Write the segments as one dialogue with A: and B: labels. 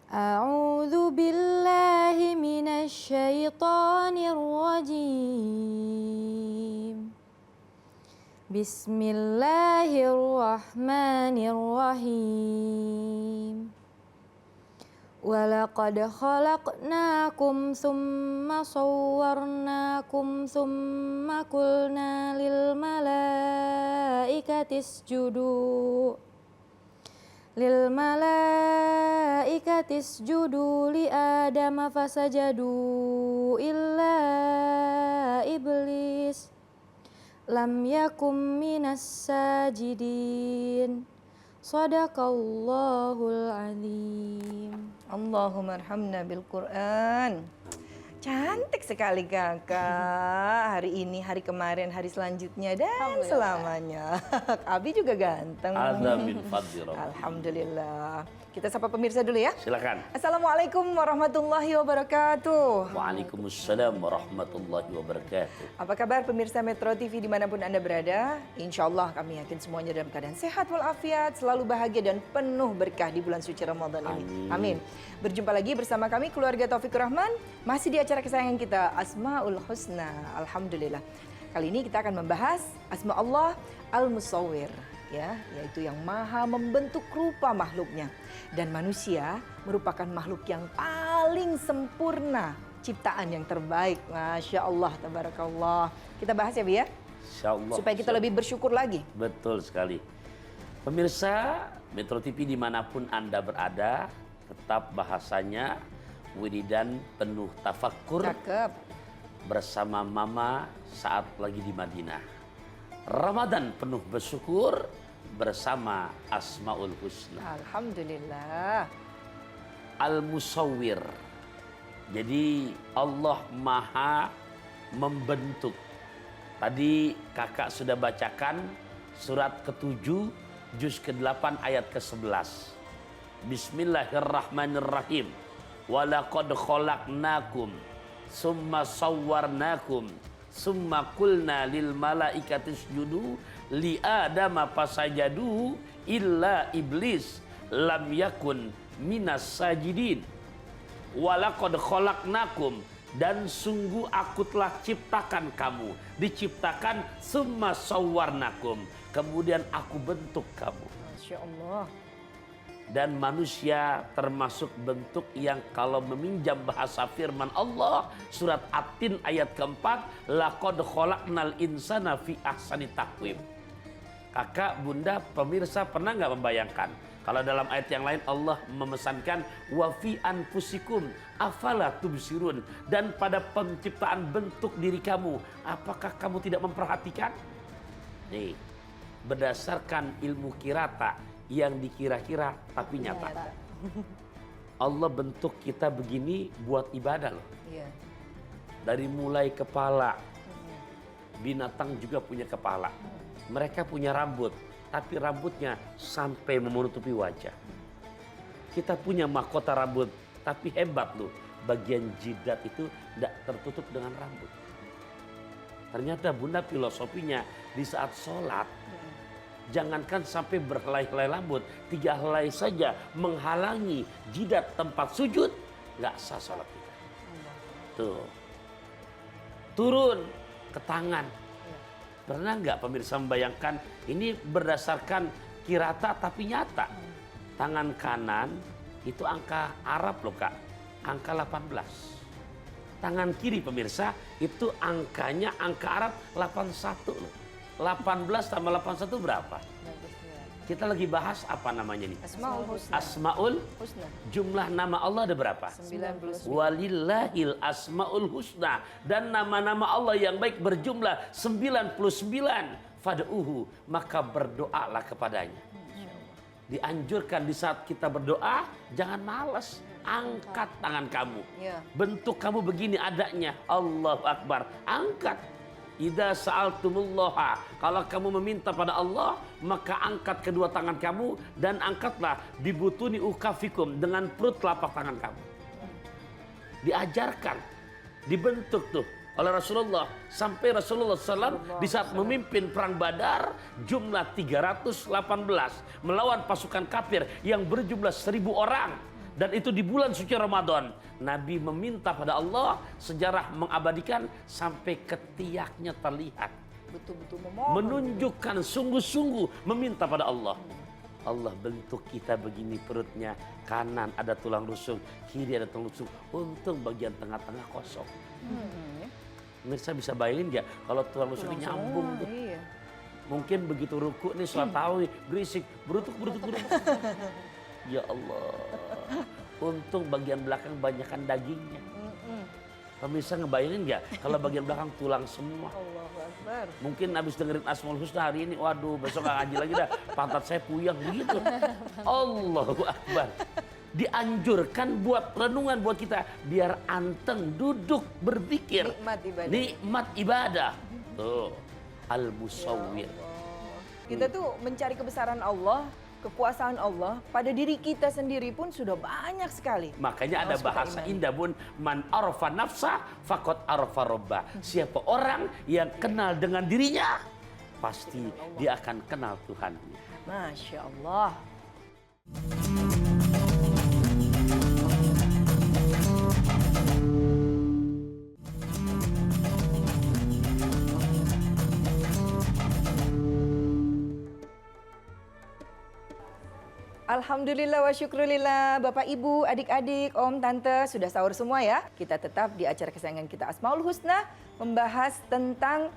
A: A'udzu billahi minasy syaithanir rajim. Bismillahirrahmanirrahim. Walaqad khalaqnakum tsumma sawwarnakum tsumma qulna lil malaikati isjudu li adama fasajadu illa iblis lam yakum minas sajidin. Shadaqallahul azim.
B: Allahumma arhamna bil Quran. Cantik sekali kakak. Hari ini, hari kemarin, hari selanjutnya dan selamanya. Abi juga ganteng. Alhamdulillah. Kita sapa pemirsa dulu ya.
C: Silakan.
B: Assalamualaikum warahmatullahi wabarakatuh.
C: Waalaikumsalam warahmatullahi wabarakatuh.
B: Apa kabar pemirsa Metro TV dimanapun Anda berada? Insya Allah kami yakin semuanya dalam keadaan sehat walafiat, selalu bahagia dan penuh berkah di bulan suci Ramadan ini. Amin. Berjumpa lagi bersama kami keluarga Taufikur Rahman, masih di acara kesayangan kita Asmaul Husna. Alhamdulillah. Kali ini kita akan membahas Asma Allah Al-Musawwir, ya, yaitu yang maha membentuk rupa makhluknya. Dan manusia merupakan makhluk yang paling sempurna, ciptaan yang terbaik. Masya Allah, tabarakallah. Kita bahas ya, Bi ya?
C: Insya Allah.
B: Supaya kita lebih bersyukur lagi.
C: Betul sekali. Pemirsa Metro TV dimanapun Anda berada, tetap bahasanya wiridan penuh tafakkur.
B: Cakep.
C: Bersama Mama saat lagi di Madinah. Ramadan penuh bersyukur bersama Asmaul Husna.
B: Alhamdulillah.
C: Al-Musawwir. Jadi Allah maha membentuk. Tadi kakak sudah bacakan surat ke-7 juz ke-8 ayat ke-11. Bismillahirrahmanirrahim. Walaqad khalaqnakum summa sawwarnakum summa qulna lil malaikati isjudu li adama fasajadu illa iblis lam yakun minas sajidin. Walaqad khalaqnakum, dan sungguh aku telah ciptakan kamu, diciptakan summa sawwarnakum, kemudian aku bentuk kamu.
B: Masya Allah.
C: Dan manusia termasuk bentuk yang kalau meminjam bahasa firman Allah surat At-Tin ayat keempat, laqad khalaqnal insana fi ahsani taqwim. Kakak, bunda, pemirsa pernah nggak membayangkan kalau dalam ayat yang lain Allah memesankan wa fi anfusikum afala tubsirun, dan pada penciptaan bentuk diri kamu apakah kamu tidak memperhatikan? Nih, berdasarkan ilmu kirata yang dikira-kira tapi nyata. Allah bentuk kita begini buat ibadah loh.
B: Iya.
C: Dari mulai kepala, binatang juga punya kepala. Mereka punya rambut, tapi rambutnya sampai menutupi wajah. Kita punya mahkota rambut, tapi hebat loh, bagian jidat itu tidak tertutup dengan rambut. Ternyata bunda filosofinya di saat sholat, jangankan sampai berhelai-helai rambut, 3 helai saja menghalangi jidat tempat sujud, nggak sah sholat kita. Tuh, turun ke tangan. Pernah nggak pemirsa membayangkan ini berdasarkan kirata tapi nyata? Tangan kanan itu angka Arab loh kak, angka 18. Tangan kiri pemirsa itu angkanya angka Arab 81 loh. 18 tambah 81 berapa? Kita lagi bahas apa namanya nih?
B: Asmaul Husna.
C: Asmaul
B: Husna.
C: Jumlah nama Allah ada berapa?
B: 99.
C: Walillahil asmaul husna. Dan nama-nama Allah yang baik berjumlah 99. Fad'uhu, maka berdoalah kepadanya. Dianjurkan di saat kita berdoa, jangan malas. Angkat tangan kamu.
B: Ya.
C: Bentuk kamu begini adanya. Allahu Akbar. Angkat. Idza sa'altumullaha, kalau kamu meminta pada Allah, maka angkat kedua tangan kamu dan angkatlah bibutuni ukafikum, dengan perut telapak tangan kamu. Diajarkan, dibentuk tuh oleh Rasulullah, sampai Rasulullah SAW di saat memimpin perang Badar jumlah 318 melawan pasukan kafir yang berjumlah 1000 orang. Dan itu di bulan suci Ramadan. Nabi meminta pada Allah, sejarah mengabadikan sampai ketiaknya terlihat.
B: Betul-betul memohon.
C: Menunjukkan sungguh-sungguh meminta pada Allah. Allah bentuk kita begini perutnya, kanan ada tulang rusuk, kiri ada tulang rusuk, untung bagian tengah-tengah kosong. Mirsa bisa bayangin nggak kalau tulang rusuknya nyambung tuh?
B: Iya.
C: Mungkin begitu ruku nih sholat tarawih berisik, berutuk. Ya Allah, untung bagian belakang banyakan dagingnya. Pemirsa ngebayangin nggak kalau bagian belakang tulang semua?
B: Allahu Akbar.
C: Mungkin habis dengerin Asmaul Husna hari ini, waduh besok nggak ngaji lagi dah, pantat saya puyeng begitu. Allahu Akbar. Dianjurkan buat renungan buat kita biar anteng duduk berzikir.
B: Nikmat ibadah.
C: Nikmat ibadah. Tuh, al-musawwir.
B: Kita tuh mencari kebesaran Allah, kekuasaan Allah pada diri kita sendiri pun sudah banyak sekali.
C: Makanya ada bahasa indah bun, man arfa nafsa faqad arfa robba. Siapa orang yang kenal dengan dirinya, pasti dia akan kenal Tuhan.
B: Masya Allah. Alhamdulillah wa syukrulillah, Bapak Ibu, adik-adik, Om, Tante, sudah sahur semua ya. Kita tetap di acara kesayangan kita Asmaul Husna membahas tentang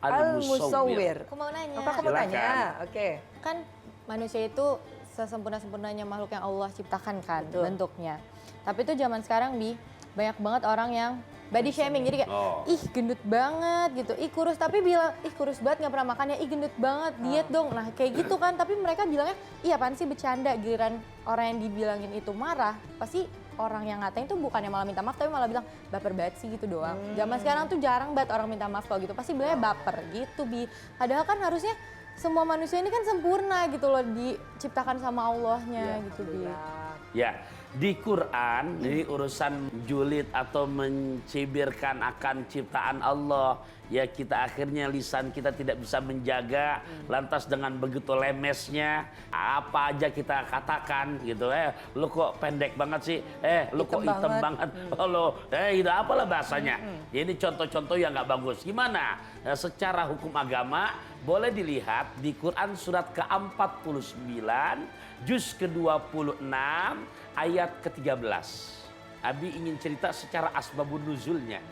B: Al-Musawwir.
A: Aku mau nanya.
B: Apa kamu
C: Silakan.
B: tanya? Oke.
A: Kan manusia itu sesempurna-sempurnanya makhluk yang Allah ciptakan kan
B: Betul.
A: bentuknya. Tapi itu zaman sekarang banyak banget orang yang body shaming. Jadi kayak, ih gendut banget gitu. Ih kurus, tapi bilang, ih kurus banget gak pernah makan ya. Ih gendut banget, diet dong. Nah kayak gitu kan, tapi mereka bilangnya, iya apaan sih bercanda. Giliran orang yang dibilangin itu marah, pasti orang yang ngatain tuh bukannya malah minta maaf, tapi malah bilang baper banget sih gitu doang. Zaman sekarang tuh jarang banget orang minta maaf kalau gitu. Pasti bilangnya baper gitu, Bi. Padahal kan harusnya semua manusia ini kan sempurna gitu loh, diciptakan sama Allahnya gitu, Bi.
C: Ya, di Quran ini urusan julid atau mencibirkan akan ciptaan Allah. Ya kita akhirnya lisan kita tidak bisa menjaga, lantas dengan begitu lemesnya apa aja kita katakan gitu. Lu kok pendek banget sih? Lu kok hitam banget? Lo, itu apalah bahasanya. Ya, ini contoh-contoh yang nggak bagus. Gimana? Secara hukum agama boleh dilihat di Quran surat ke-49 juz ke-26 ayat ke-13. Abi ingin cerita secara asbabun nuzulnya.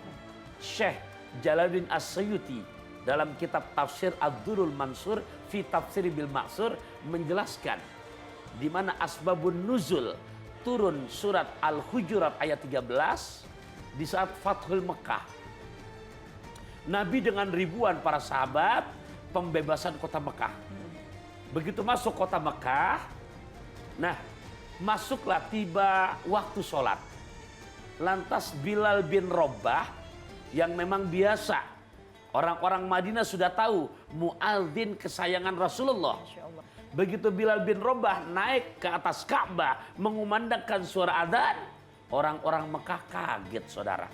C: Syekh Jalaluddin As-Suyuti dalam kitab tafsir Ad-Durrul Mansur fi Tafsir bil Ma'sur menjelaskan di mana asbabun nuzul turun surat Al-Hujurat ayat 13 di saat Fathul Mekah. Nabi dengan ribuan para sahabat pembebasan kota Mekah. Begitu masuk kota Mekah, nah masuklah tiba waktu sholat. Lantas Bilal bin Rabah yang memang biasa orang-orang Madinah sudah tahu muadzin kesayangan Rasulullah. Begitu Bilal bin Rabah naik ke atas Ka'bah mengumandangkan suara adzan, orang-orang Mekah kaget saudara.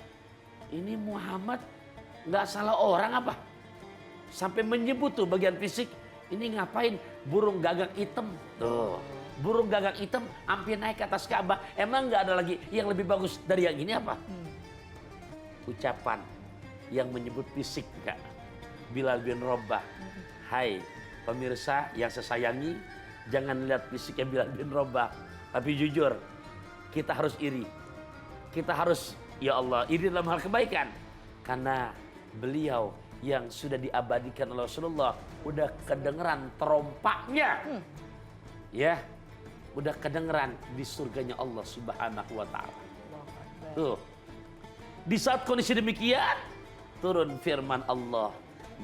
C: Ini Muhammad nggak salah orang apa? Sampai menyebut tuh bagian fisik, ini ngapain burung gagak hitam tuh. Burung gagak hitam hampir naik ke atas Ka'bah. Emang nggak ada lagi yang lebih bagus dari yang ini apa? Ucapan yang menyebut fisik enggak? Bilal bin Rabah. Hai pemirsa yang saya sayangi, jangan lihat fisiknya Bilal bin Rabah, tapi jujur kita harus iri. Kita harus ya Allah iri dalam hal kebaikan karena beliau yang sudah diabadikan oleh Rasulullah udah kedengeran terompaknya. Ya, udah kedengeran di surganya Allah Subhanahu wa taala. Tuh. Di saat kondisi demikian, turun firman Allah.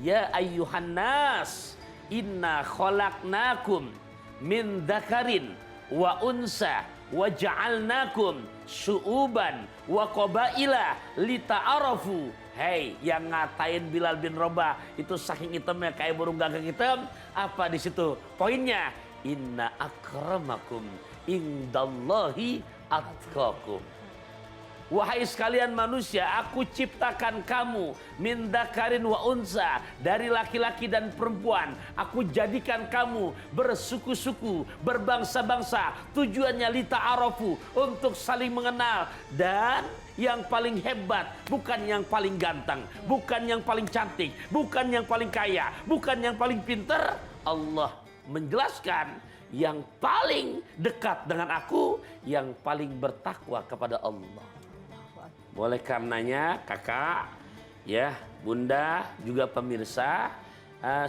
C: Ya ayyuhan nas, inna khalaqnakum min dzakarin wa unsa wa ja'alnakum syu'uban wa qabaila lita'arafu. Hei, yang ngatain Bilal bin Rabah itu saking hitamnya kayak burung gagak hitam. Apa di situ? Poinnya, inna akramakum indallahi atqakum. Wahai sekalian manusia, aku ciptakan kamu min dzakarin wa unsa, dari laki-laki dan perempuan. Aku jadikan kamu bersuku-suku, berbangsa-bangsa. Tujuannya lita'arafu, untuk saling mengenal. Dan yang paling hebat bukan yang paling ganteng, bukan yang paling cantik, bukan yang paling kaya, bukan yang paling pinter. Allah menjelaskan yang paling dekat dengan aku, yang paling bertakwa kepada Allah. Oleh karenanya kakak, ya bunda, juga pemirsa,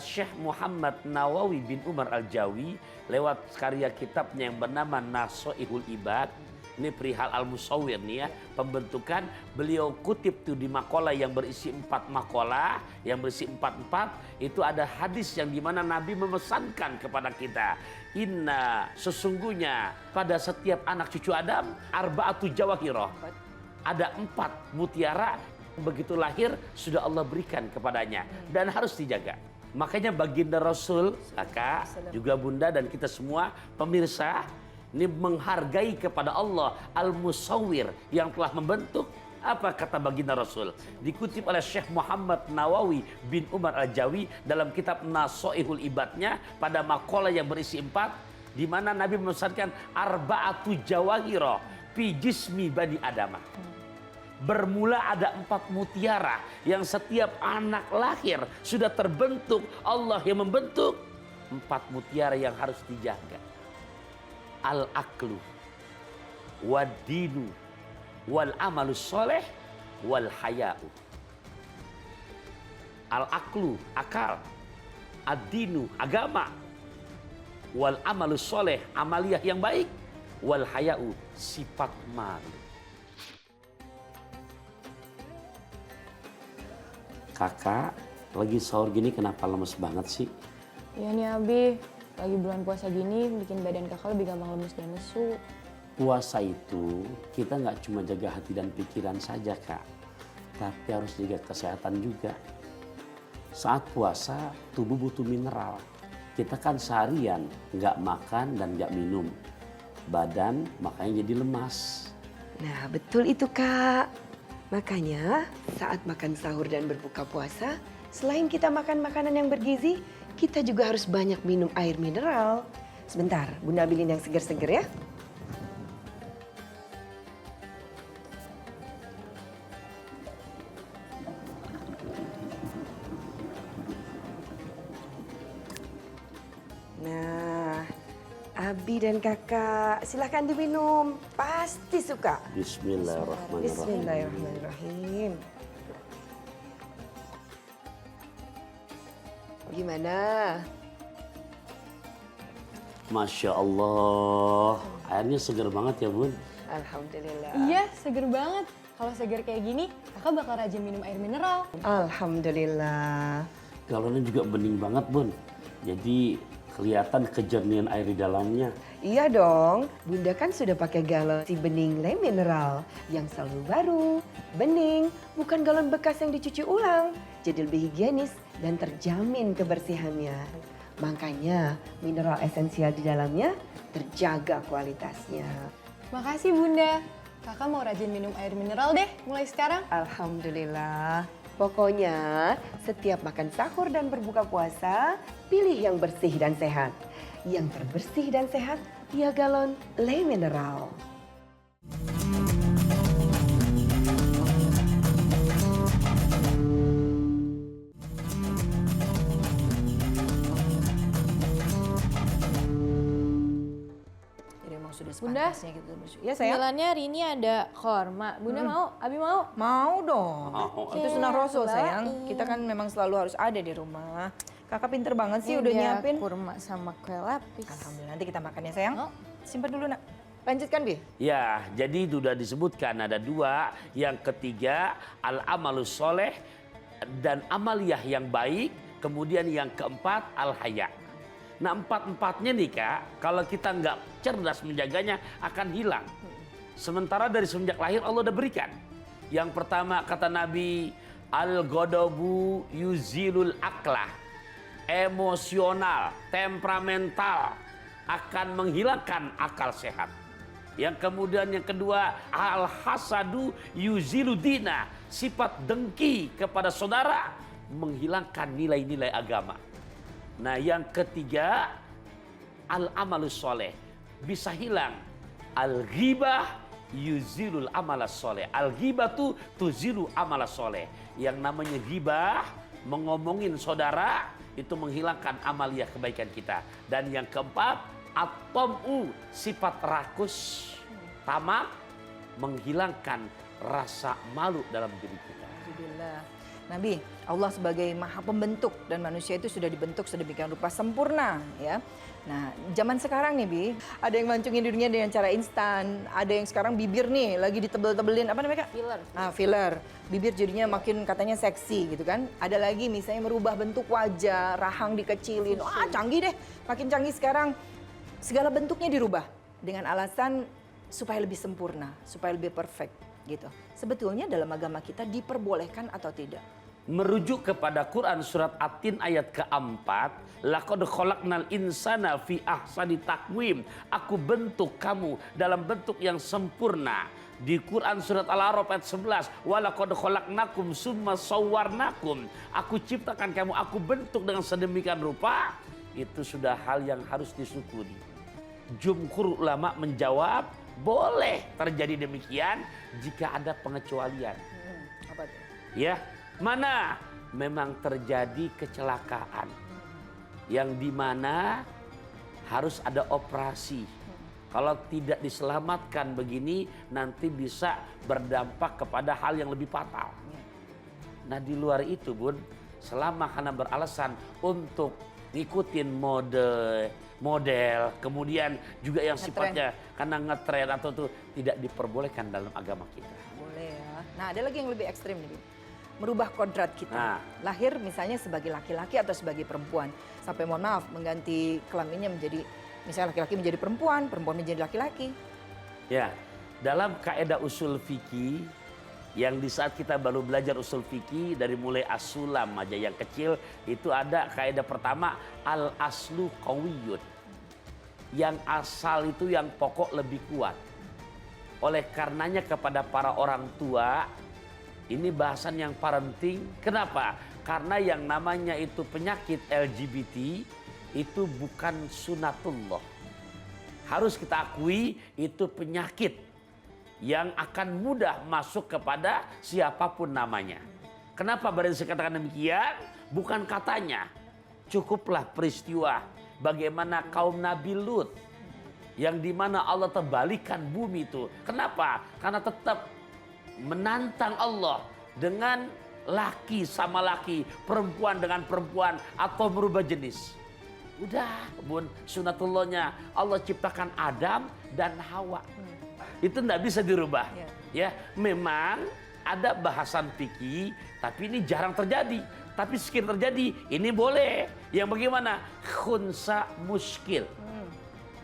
C: Syekh Muhammad Nawawi bin Umar Al-Jawi lewat karya kitabnya yang bernama Nasoihul Ibad, ini perihal Al-Musawwir nih ya, pembentukan, beliau kutip tuh di makalah yang berisi 4 makalah, yang berisi 4 itu ada hadis yang dimana Nabi memesankan kepada kita, inna, sesungguhnya pada setiap anak cucu Adam arba'atu jawahirah, ada 4 mutiara, begitu lahir sudah Allah berikan kepadanya dan harus dijaga. Makanya baginda Rasul, kakak, juga bunda dan kita semua pemirsa, ini menghargai kepada Allah Al-Musawwir yang telah membentuk. Apa kata baginda Rasul? Dikutip oleh Syekh Muhammad Nawawi bin Umar Al-Jawi dalam kitab Nasoihul Ibadnya pada makalah yang berisi 4, di mana Nabi memesankan arba'atu jawahira fi jismi bani Adamah. Bermula ada 4 mutiara yang setiap anak lahir sudah terbentuk, Allah yang membentuk. 4 mutiara yang harus dijaga. Al-aqlu, wad-dinu, wal-amalus soleh, wal-haya'u. Al-aqlu, akal. Ad-dinu, agama. Wal-amalus soleh, amaliyah yang baik. Wal-haya'u, sifat malu. Kakak, lagi sahur gini kenapa lemes banget sih?
A: Iya nih Abi, lagi bulan puasa gini bikin badan kakak lebih gampang lemes dan lesu.
C: Puasa itu kita nggak cuma jaga hati dan pikiran saja kak, tapi harus jaga kesehatan juga. Saat puasa tubuh butuh mineral. Kita kan seharian nggak makan dan nggak minum, badan makanya jadi lemas.
D: Nah, betul itu, Kak. Makanya saat makan sahur dan berbuka puasa, selain kita makan makanan yang bergizi, kita juga harus banyak minum air mineral. Sebentar, Bunda ambilin yang seger-seger ya. Nah, Abi dan kakak, silahkan diminum. Pasti suka.
C: Bismillahirrahmanirrahim.
D: Bismillahirrahmanirrahim. Gimana?
C: Masya Allah, airnya segar banget ya bun.
D: Alhamdulillah.
A: Iya, seger banget. Kalau seger kayak gini, kakak bakal rajin minum air mineral.
D: Alhamdulillah.
C: Galonnya juga bening banget bun, jadi kelihatan kejernihan air di dalamnya.
D: Iya dong, Bunda kan sudah pakai galon si bening lem mineral yang selalu baru, bening, bukan galon bekas yang dicuci ulang. Jadi lebih higienis dan terjamin kebersihannya. Makanya mineral esensial di dalamnya terjaga kualitasnya.
A: Makasih Bunda. Kakak mau rajin minum air mineral deh mulai sekarang.
D: Alhamdulillah. Pokoknya setiap makan sahur dan berbuka puasa, pilih yang bersih dan sehat. Yang terbersih dan sehat, ya galon Le Mineral.
B: Jadi emang sudah
A: Bunda,
B: sepantasnya gitu bersyukur. Ya sayang?
A: Cemilannya hari ini ada korma. Bunda mau? Abi mau?
B: Mau dong.
C: Mau.
B: Itu sunnah Rasul
A: cobain.
B: sayang. Kita kan memang selalu harus ada di rumah. Kakak pinter banget sih
A: Ini
B: udah
A: ada
B: nyiapin.
A: kurma sama kue lapis.
B: Alhamdulillah, nanti kita makan ya sayang.
A: Oh.
B: Simpan dulu nak. Lanjutkan Bi.
C: Ya, jadi sudah disebutkan ada 2. Yang ketiga al-amalus soleh dan amaliyah yang baik. Kemudian yang keempat al-haya. Nah 4-4-nya nih kak, kalau kita nggak cerdas menjaganya akan hilang. Sementara dari semenjak lahir Allah udah berikan. Yang pertama kata Nabi, al-ghadabu yuzilul aklah. Emosional, temperamental akan menghilangkan akal sehat. Yang kemudian yang kedua, al-hasadu yuziludina. Sifat dengki kepada saudara menghilangkan nilai-nilai agama. Nah yang ketiga, al-amalus soleh. Bisa hilang. Al-ghibah yuzilul amalas soleh. Al-ghibah tuzilu amalas soleh. Yang namanya ghibah, mengomongin saudara, itu menghilangkan amalia kebaikan kita. Dan yang keempat, at-tam'u, sifat rakus, tamak, menghilangkan rasa malu dalam diri kita.
B: Alhamdulillah. Nabi, Allah sebagai maha pembentuk dan manusia itu sudah dibentuk sedemikian rupa sempurna ya. Nah, zaman sekarang nih Bi, ada yang mancungin dirinya dengan cara instan, ada yang sekarang bibir nih lagi ditebel-tebelin, apa namanya Kak?
A: Filler.
B: Filler. Bibir jadinya makin katanya seksi gitu kan. Ada lagi misalnya merubah bentuk wajah, rahang dikecilin. Wah, canggih deh. Makin canggih sekarang. Segala bentuknya dirubah dengan alasan supaya lebih sempurna, supaya lebih perfect gitu. Sebetulnya dalam agama kita diperbolehkan atau tidak?
C: Merujuk kepada Quran surat At-Tin ayat keempat, laqad khalaqnal insana fi ahsani taqwim. Aku bentuk kamu dalam bentuk yang sempurna. Di Quran surat Al-A'raf ayat 11, walaqad khalaqnakum summa sawwarnakum. Aku ciptakan kamu, aku bentuk dengan sedemikian rupa. Itu sudah hal yang harus disyukuri. Jumhur ulama menjawab, boleh terjadi demikian jika ada pengecualian.
B: Apa tuh?
C: Ya, mana memang terjadi kecelakaan yang dimana harus ada operasi. Kalau tidak diselamatkan begini, nanti bisa berdampak kepada hal yang lebih fatal. Nah di luar itu Bun, selama karena beralasan untuk ngikutin model, kemudian juga yang sifatnya karena ngetren atau itu tidak diperbolehkan dalam agama kita.
B: Boleh ya. Nah ada lagi yang lebih ekstrim nih. Merubah kodrat kita.
C: Nah.
B: Lahir misalnya sebagai laki-laki atau sebagai perempuan. Sampai mohon maaf mengganti kelaminnya menjadi, misalnya laki-laki menjadi perempuan, perempuan menjadi laki-laki.
C: Ya, dalam kaidah usul fikih yang di saat kita baru belajar usul fikih dari mulai as-sulam aja yang kecil, itu ada kaidah pertama al-aslu qawiyun. Yang asal itu yang pokok lebih kuat. Oleh karenanya kepada para orang tua, ini bahasan yang parenting. Kenapa? Karena yang namanya itu penyakit LGBT itu bukan sunatullah. Harus kita akui itu penyakit yang akan mudah masuk kepada siapapun namanya. Kenapa Badan saya katakan demikian? Bukan katanya. Cukuplah peristiwa bagaimana kaum Nabi Lut yang dimana Allah terbalikan bumi itu. Kenapa? Karena tetap menantang Allah dengan laki sama laki, perempuan dengan perempuan, atau merubah jenis. Udah, Bun, sunatullahnya Allah ciptakan Adam dan Hawa. Itu tidak bisa dirubah. Ya, memang ada bahasan fikih, tapi ini jarang terjadi. Tapi sekiranya terjadi, ini boleh. Yang bagaimana? Khunsa muskil.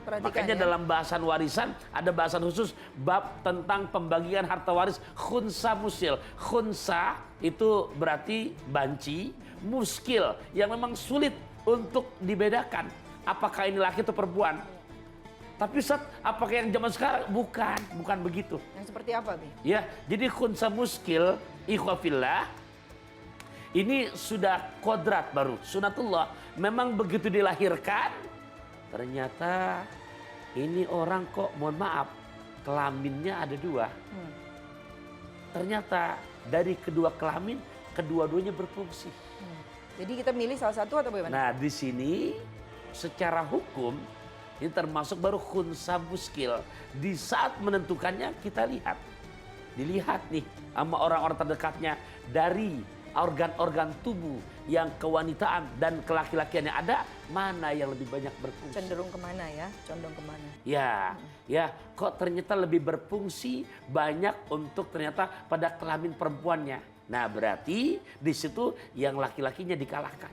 C: Makanya dalam bahasan warisan ada bahasan khusus bab tentang pembagian harta waris khunsa muskil. Khunsa itu berarti banci, muskil yang memang sulit untuk dibedakan. Apakah ini laki atau perempuan? Tapi Ustaz, apakah yang zaman sekarang? Bukan begitu.
B: Yang seperti apa, Bi?
C: Ya, jadi khunsa muskil, ikhwafillah, ini sudah kodrat baru, sunatullah. Memang begitu dilahirkan, ternyata ini orang kok, mohon maaf, kelaminnya ada dua. Ternyata dari kedua kelamin, kedua-duanya berfungsi.
B: Jadi kita milih salah satu atau bagaimana?
C: Nah, di sini secara hukum, ini termasuk baru khunsa muskil. Di saat menentukannya kita lihat. Dilihat nih sama orang-orang terdekatnya dari organ-organ tubuh yang kewanitaan dan kelaki-lakian yang ada, mana yang lebih banyak berfungsi.
B: Cenderung kemana ya? Condong kemana?
C: Ya, kok ternyata lebih berfungsi banyak untuk ternyata pada kelamin perempuannya. Nah berarti di situ yang laki-lakinya dikalahkan.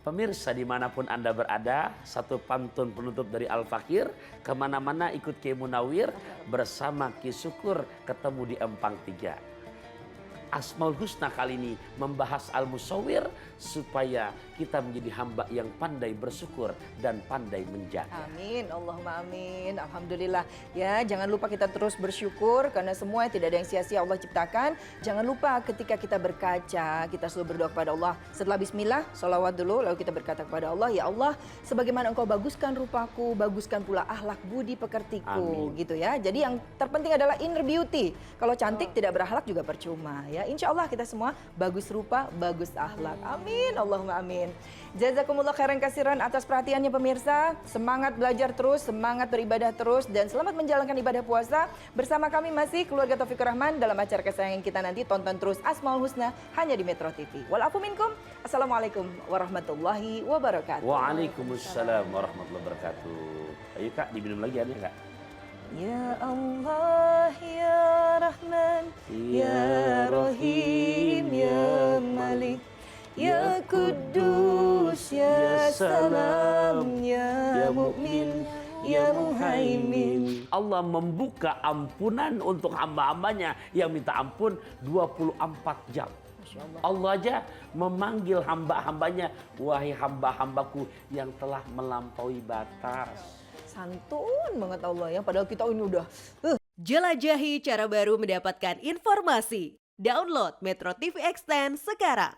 C: Pemirsa dimanapun Anda berada, satu pantun penutup dari Al-Fakir, kemana-mana ikut Kiai Munawir bersama Ki Syukur ketemu di Empang 3. Asmaul Husna kali ini membahas Al-Musawwir supaya kita menjadi hamba yang pandai bersyukur dan pandai menjaga.
B: Amin, Allahumma amin. Alhamdulillah. Ya, jangan lupa kita terus bersyukur karena semua tidak ada yang sia-sia Allah ciptakan. Jangan lupa ketika kita berkaca, kita selalu berdoa kepada Allah. Setelah bismillah, sholawat dulu, lalu kita berkata kepada Allah, ya Allah, sebagaimana Engkau baguskan rupaku, baguskan pula akhlak budi pekertiku,
C: Amin.
B: gitu ya. Jadi yang terpenting adalah inner beauty. Kalau cantik tidak berakhlak juga percuma, ya. Insya Allah kita semua bagus rupa, bagus akhlak. Amin, Allahumma amin. Jazakumullah khairan kasiran atas perhatiannya pemirsa. Semangat belajar terus, semangat beribadah terus, dan selamat menjalankan ibadah puasa. Bersama kami masih keluarga Taufikur Rahman dalam acara kesayangan kita nanti. Tonton terus Asmaul Husna hanya di Metro TV. Walafu minkum. Assalamualaikum warahmatullahi wabarakatuh.
C: Waalaikumsalam warahmatullahi wabarakatuh. Ayo Kak, diminum lagi ada Kak?
B: Ya Allah, ya Rahman, ya Rahim, ya Malik, ya Kudus, ya Salam, ya Mu'min, ya Muhaimin.
C: Allah membuka ampunan untuk hamba-hambanya yang minta ampun 24 jam. Allah aja memanggil hamba-hambanya, wahai hamba-hambaku yang telah melampaui batas.
B: Santun banget Allah ya, padahal kita ini udah
E: Jelajahi cara baru mendapatkan informasi. Download Metro TV Extend sekarang.